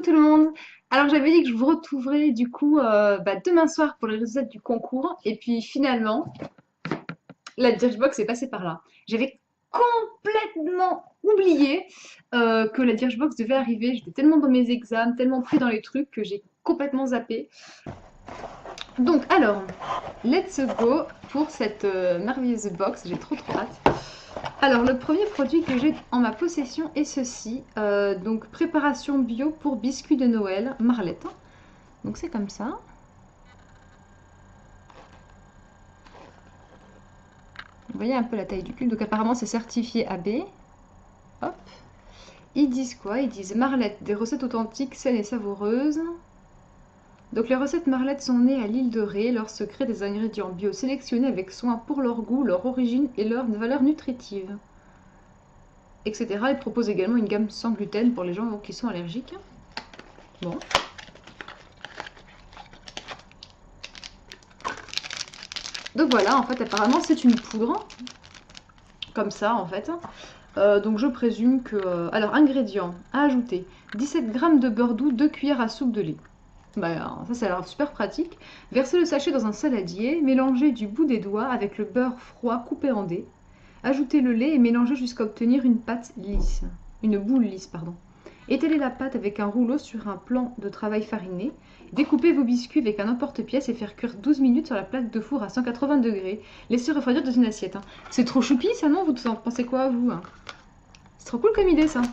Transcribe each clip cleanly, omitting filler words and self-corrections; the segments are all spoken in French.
tout le monde. Alors j'avais dit que je vous retrouverais du coup demain soir pour les résultats du concours. Et puis finalement, la Birchbox est passée par là. J'avais complètement oublié que la Birchbox devait arriver. J'étais tellement dans mes examens, tellement pris dans les trucs que j'ai complètement zappé. Donc alors, let's go pour cette merveilleuse box. J'ai trop hâte. Alors, le premier produit que j'ai en ma possession est ceci. Donc, préparation bio pour biscuits de Noël, Marlette. Donc, c'est comme ça. Vous voyez un peu la taille du cube. Donc, apparemment, c'est certifié AB. Hop. Ils disent quoi? Ils disent Marlette, des recettes authentiques, saines et savoureuses. Donc, les recettes Marlette sont nées à l'île de Ré. Leur secret, des ingrédients bio sélectionnés avec soin pour leur goût, leur origine et leur valeur nutritive. Etc. Ils proposent également une gamme sans gluten pour les gens qui sont allergiques. Bon. Donc voilà, en fait, apparemment, c'est une poudre. Comme ça, en fait. Donc je présume que... Alors, ingrédients à ajouter. 17 g de beurre doux, 2 cuillères à soupe de lait. Bah, ça a l'air super pratique. Versez le sachet dans un saladier. Mélangez du bout des doigts avec le beurre froid coupé en dés. Ajoutez le lait et mélangez jusqu'à obtenir une pâte lisse. Une boule lisse, pardon. Étalez la pâte avec un rouleau sur un plan de travail fariné. Découpez vos biscuits avec un emporte-pièce et faire cuire 12 minutes sur la plaque de four à 180 degrés. Laissez refroidir dans une assiette. C'est trop choupi ça, non? Vous en pensez quoi, vous? C'est trop cool comme idée, ça.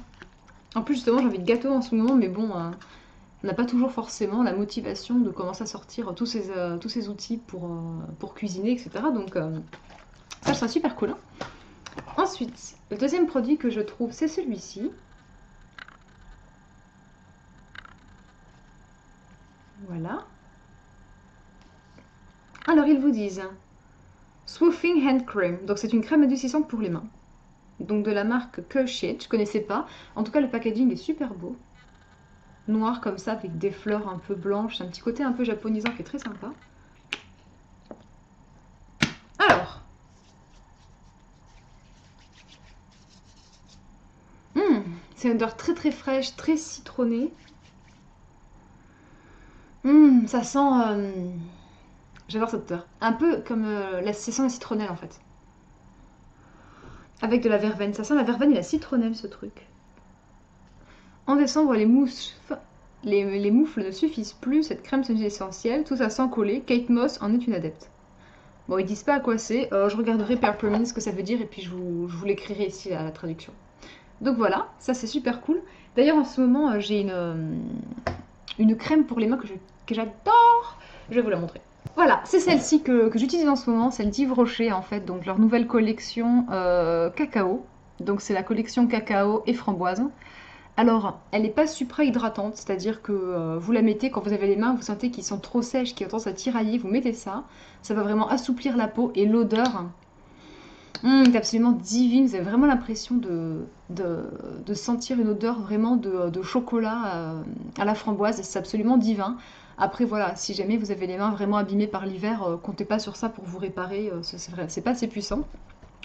En plus, justement, j'ai envie de gâteau en ce moment, mais bon, on n'a pas toujours forcément la motivation de commencer à sortir tous ces outils pour cuisiner, etc. Donc, ça serait super cool. Ensuite, le deuxième produit que je trouve, c'est celui-ci. Voilà. Alors, ils vous disent Swooshing Hand Cream. Donc, c'est une crème adoucissante pour les mains. Donc, de la marque Kershit. Je connaissais pas. En tout cas, le packaging est super beau. Noir comme ça, avec des fleurs un peu blanches. C'est un petit côté un peu japonisant qui est très sympa. Alors. C'est une odeur très très fraîche, très citronnée. Ça sent... J'adore cette odeur. Un peu comme ça sent la citronnelle en fait. Avec de la verveine. Ça sent la verveine et la citronnelle ce truc. En décembre, les moufles ne suffisent plus. Cette crème c'est essentielle. Tout ça sans coller. Kate Moss en est une adepte. Bon, ils disent pas à quoi c'est. Je regarderai Peppermint ce que ça veut dire et puis je vous l'écrirai ici à la traduction. Donc voilà, ça c'est super cool. D'ailleurs en ce moment j'ai une crème pour les mains que j'adore. Je vais vous la montrer. Voilà, c'est celle-ci que j'utilise en ce moment, celle d'Yves Rocher en fait, donc leur nouvelle collection cacao. Donc c'est la collection cacao et framboise. Alors, elle n'est pas supra hydratante, c'est-à-dire que vous la mettez quand vous avez les mains, vous sentez qu'ils sont trop sèches, qu'ils ont tendance à tirailler, vous mettez ça. Ça va vraiment assouplir la peau et l'odeur est absolument divine. Vous avez vraiment l'impression de sentir une odeur vraiment de chocolat à la framboise. C'est absolument divin. Après, voilà, si jamais vous avez les mains vraiment abîmées par l'hiver, comptez pas sur ça pour vous réparer. C'est pas assez puissant.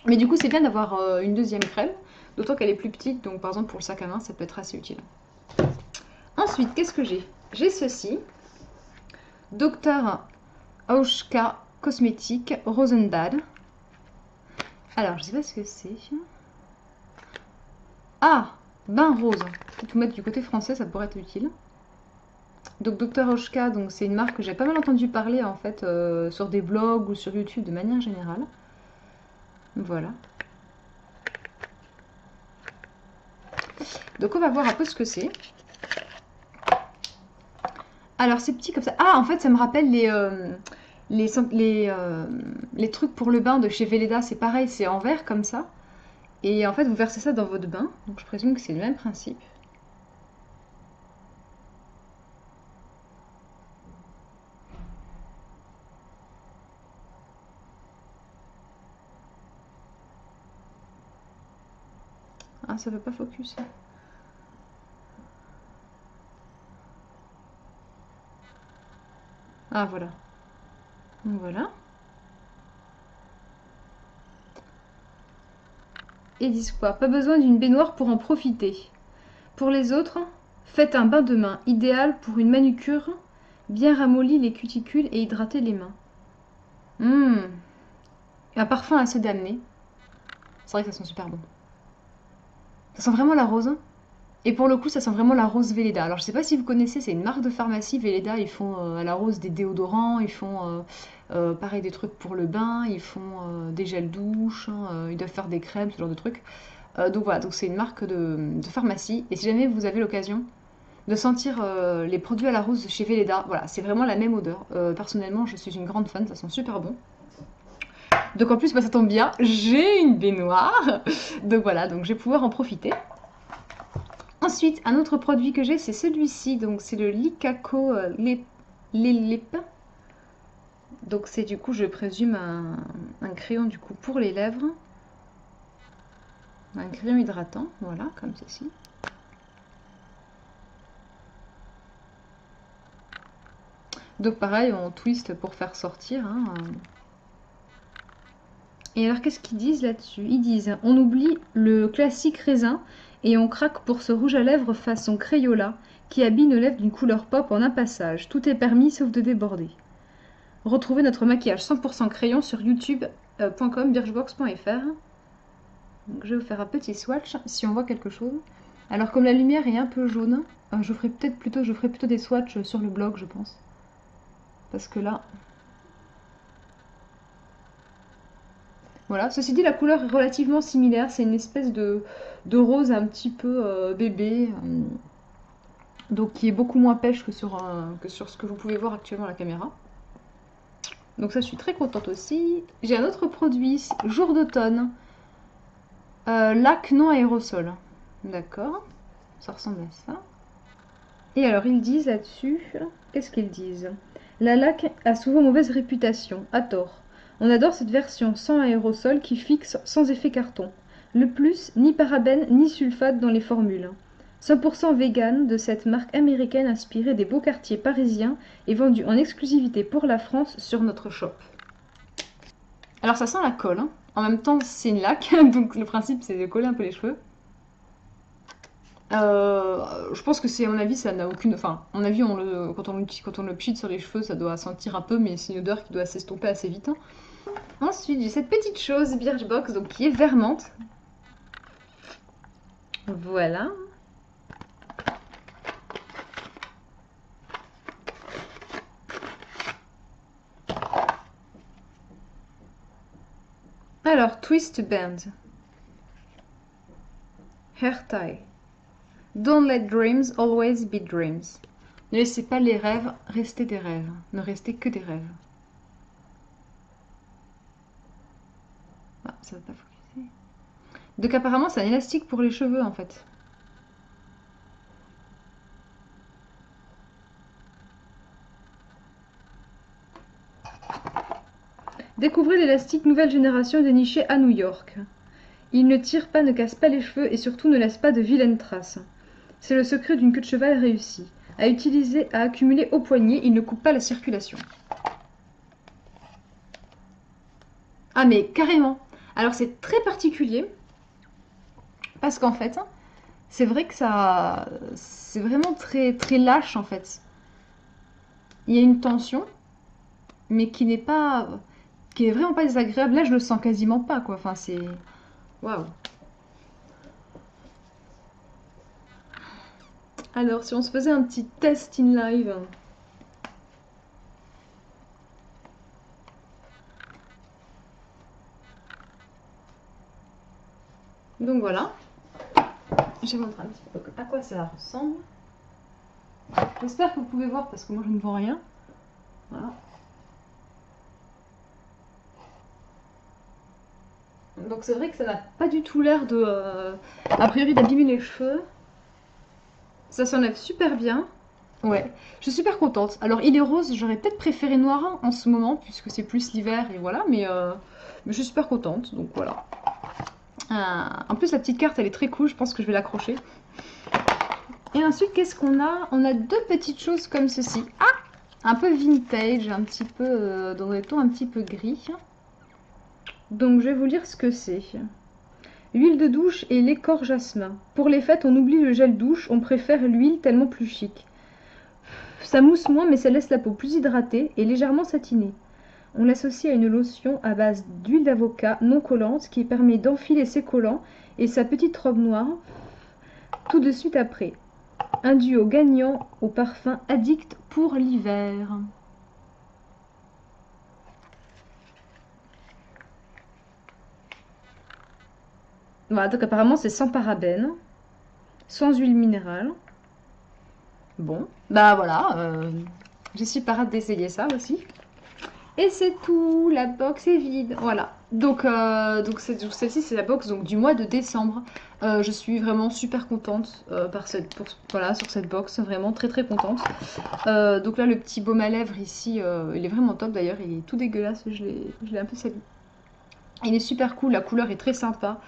Mais du coup, c'est bien d'avoir une deuxième crème. D'autant qu'elle est plus petite, donc par exemple pour le sac à main, ça peut être assez utile. Ensuite, qu'est-ce que j'ai? J'ai ceci. Dr. Auschka Cosmétique Rosendal. Alors, je sais pas ce que c'est. Ah, bain rose. Peut-être vous mettre du côté français, ça pourrait être utile. Donc Dr. Auschka, donc c'est une marque que j'ai pas mal entendu parler en fait sur des blogs ou sur YouTube de manière générale. Voilà. Donc on va voir un peu ce que c'est. Alors c'est petit comme ça. Ah, en fait, ça me rappelle les trucs pour le bain de chez Velleda. C'est pareil, c'est en verre comme ça. Et en fait, vous versez ça dans votre bain. Donc je présume que c'est le même principe. Ah, ça veut pas focus. Ah, voilà. Voilà. Et disent quoi? Pas besoin d'une baignoire pour en profiter. Pour les autres, Faites un bain de main, idéal pour une manucure, bien ramollir les cuticules et hydrater les mains. Un parfum assez damné. C'est vrai que ça sent super bon. Ça sent vraiment la rose. Et pour le coup, ça sent vraiment la rose Velleda. Alors, je sais pas si vous connaissez, c'est une marque de pharmacie. Velleda, ils font à la rose des déodorants, ils font pareil des trucs pour le bain, ils font des gels douche, ils doivent faire des crèmes, ce genre de trucs. Donc voilà, donc c'est une marque de pharmacie. Et si jamais vous avez l'occasion de sentir les produits à la rose chez Velleda, voilà, c'est vraiment la même odeur. Personnellement, je suis une grande fan, ça sent super bon. Donc en plus, bah, ça tombe bien, j'ai une baignoire. Donc voilà, donc je vais pouvoir en profiter. Ensuite, un autre produit que j'ai, c'est celui-ci. Donc c'est le Licaco Lip. Donc c'est du coup, je présume, un crayon du coup pour les lèvres. Un crayon hydratant, voilà, comme ceci. Donc pareil, on twist pour faire sortir. Hein. Et alors, qu'est-ce qu'ils disent là-dessus? Ils disent, on oublie le classique raisin et on craque pour ce rouge à lèvres façon Crayola qui habille nos lèvres d'une couleur pop en un passage. Tout est permis sauf de déborder. Retrouvez notre maquillage 100% crayon sur youtube.com, birchbox.fr. Donc, je vais vous faire un petit swatch si on voit quelque chose. Alors comme la lumière est un peu jaune, je ferai plutôt des swatchs sur le blog, je pense. Parce que là... Voilà, ceci dit, la couleur est relativement similaire. C'est une espèce de rose un petit peu bébé. Donc qui est beaucoup moins pêche que sur ce que vous pouvez voir actuellement à la caméra. Donc ça, je suis très contente aussi. J'ai un autre produit, jour d'automne. Lac non aérosol. D'accord, ça ressemble à ça. Et alors, ils disent là-dessus... Qu'est-ce qu'ils disent? La laque a souvent mauvaise réputation, à tort. On adore cette version sans aérosol qui fixe sans effet carton. Le plus, ni parabènes ni sulfate dans les formules. 100% vegan de cette marque américaine inspirée des beaux quartiers parisiens et vendue en exclusivité pour la France sur notre shop. Alors ça sent la colle, hein. En même temps c'est une laque, donc le principe c'est de coller un peu les cheveux. Je pense que c'est, à mon avis, ça n'a aucune... Enfin, à mon avis, quand on le pchit sur les cheveux, ça doit sentir un peu, mais c'est une odeur qui doit s'estomper assez vite. Hein. Ensuite, j'ai cette petite chose, Birchbox, donc qui est vermente. Voilà. Alors, Twist Band. Hair tie. Don't let dreams always be dreams. Ne laissez pas les rêves rester des rêves. Ne restez que des rêves. Ah, ça va pas focuser. Donc apparemment, c'est un élastique pour les cheveux en fait. Découvrez l'élastique nouvelle génération déniché à New York. Il ne tire pas, ne casse pas les cheveux et surtout ne laisse pas de vilaines traces. C'est le secret d'une queue de cheval réussie. À utiliser, à accumuler au poignet, il ne coupe pas la circulation. Ah mais carrément. Alors c'est très particulier parce qu'en fait, c'est vrai que ça, c'est vraiment très très lâche en fait. Il y a une tension, mais qui n'est vraiment pas désagréable. Là, je le sens quasiment pas quoi. Enfin c'est, waouh. Alors, si on se faisait un petit test in live. Donc voilà. Je vais vous montrer un petit peu à quoi ça ressemble. J'espère que vous pouvez voir parce que moi je ne vois rien. Voilà. Donc c'est vrai que ça n'a pas du tout l'air de, a priori, d'abîmer les cheveux. Ça s'enlève super bien. Ouais, je suis super contente. Alors il est rose, j'aurais peut-être préféré noir en ce moment puisque c'est plus l'hiver et voilà, mais je suis super contente, donc voilà. En plus la petite carte elle est très cool, je pense que je vais l'accrocher. Et ensuite qu'est-ce qu'on a? On a deux petites choses comme ceci. Ah, un peu vintage, un petit peu dans des tons un petit peu gris. Donc je vais vous lire ce que c'est. L'huile de douche et l'écor jasmin. Pour les fêtes, on oublie le gel douche, on préfère l'huile tellement plus chic. Ça mousse moins mais ça laisse la peau plus hydratée et légèrement satinée. On l'associe à une lotion à base d'huile d'avocat non collante qui permet d'enfiler ses collants et sa petite robe noire tout de suite après. Un duo gagnant au parfum addict pour l'hiver. Voilà, donc apparemment c'est sans parabènes, sans huile minérale. Bon, bah voilà, je suis pas hâte d'essayer ça aussi. Et c'est tout, la box est vide, voilà. Donc celle-ci c'est la box donc, du mois de décembre. Je suis vraiment super contente voilà, sur cette box, vraiment très très contente. Donc là le petit baume à lèvres ici, il est vraiment top d'ailleurs, il est tout dégueulasse, je l'ai un peu sali. Il est super cool, la couleur est très sympa.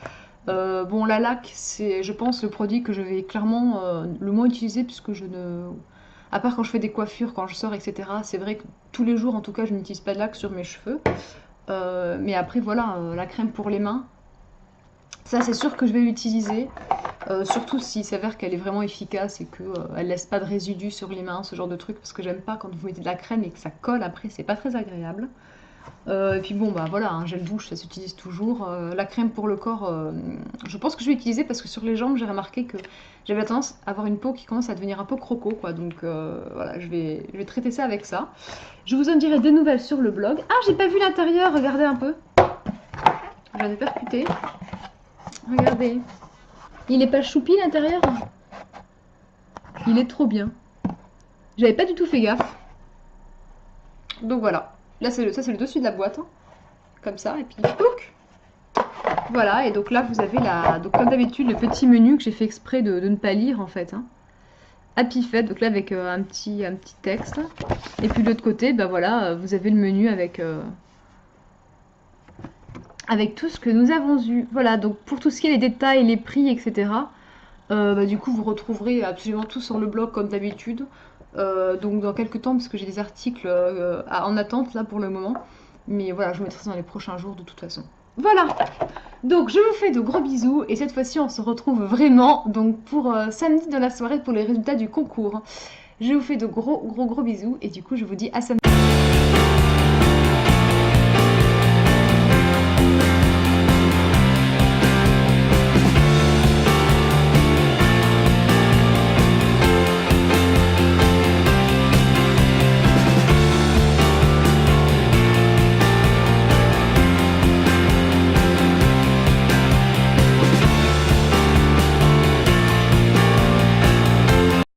Bon, la laque, c'est, je pense, le produit que je vais clairement le moins utiliser puisque je ne... À part quand je fais des coiffures, quand je sors, etc. C'est vrai que tous les jours, en tout cas, je n'utilise pas de laque sur mes cheveux. Mais après, voilà, la crème pour les mains, ça, c'est sûr que je vais l'utiliser. Surtout s'il s'avère qu'elle est vraiment efficace et qu'elle laisse pas de résidus sur les mains, ce genre de truc. Parce que j'aime pas quand vous mettez de la crème et que ça colle après, c'est pas très agréable. Et puis bon, bah voilà, un gel douche, ça s'utilise toujours. La crème pour le corps, je pense que je vais utiliser parce que sur les jambes, j'ai remarqué que j'avais tendance à avoir une peau qui commence à devenir un peu croco, quoi. Donc voilà, je vais traiter ça avec ça. Je vous en dirai des nouvelles sur le blog. Ah, j'ai pas vu l'intérieur, regardez un peu. J'en ai percuté. Regardez. Il est pas choupi l'intérieur. Il est trop bien. J'avais pas du tout fait gaffe. Donc voilà. Là, ça c'est le dessus de la boîte. Hein. Comme ça, et puis plouc. Voilà, et donc là vous avez donc comme d'habitude le petit menu que j'ai fait exprès de ne pas lire en fait. Hein. Happy Fête, donc là avec un petit texte. Et puis de l'autre côté, bah voilà, vous avez le menu avec tout ce que nous avons eu. Voilà, donc pour tout ce qui est les détails, les prix, etc. Bah, du coup vous retrouverez absolument tout sur le blog comme d'habitude. Donc dans quelques temps, parce que j'ai des articles en attente là pour le moment. Mais voilà, je vous mettrai ça dans les prochains jours de toute façon. Voilà, donc je vous fais de gros bisous et cette fois-ci on se retrouve vraiment donc pour samedi de la soirée pour les résultats du concours. Je vous fais de gros bisous et du coup je vous dis à samedi.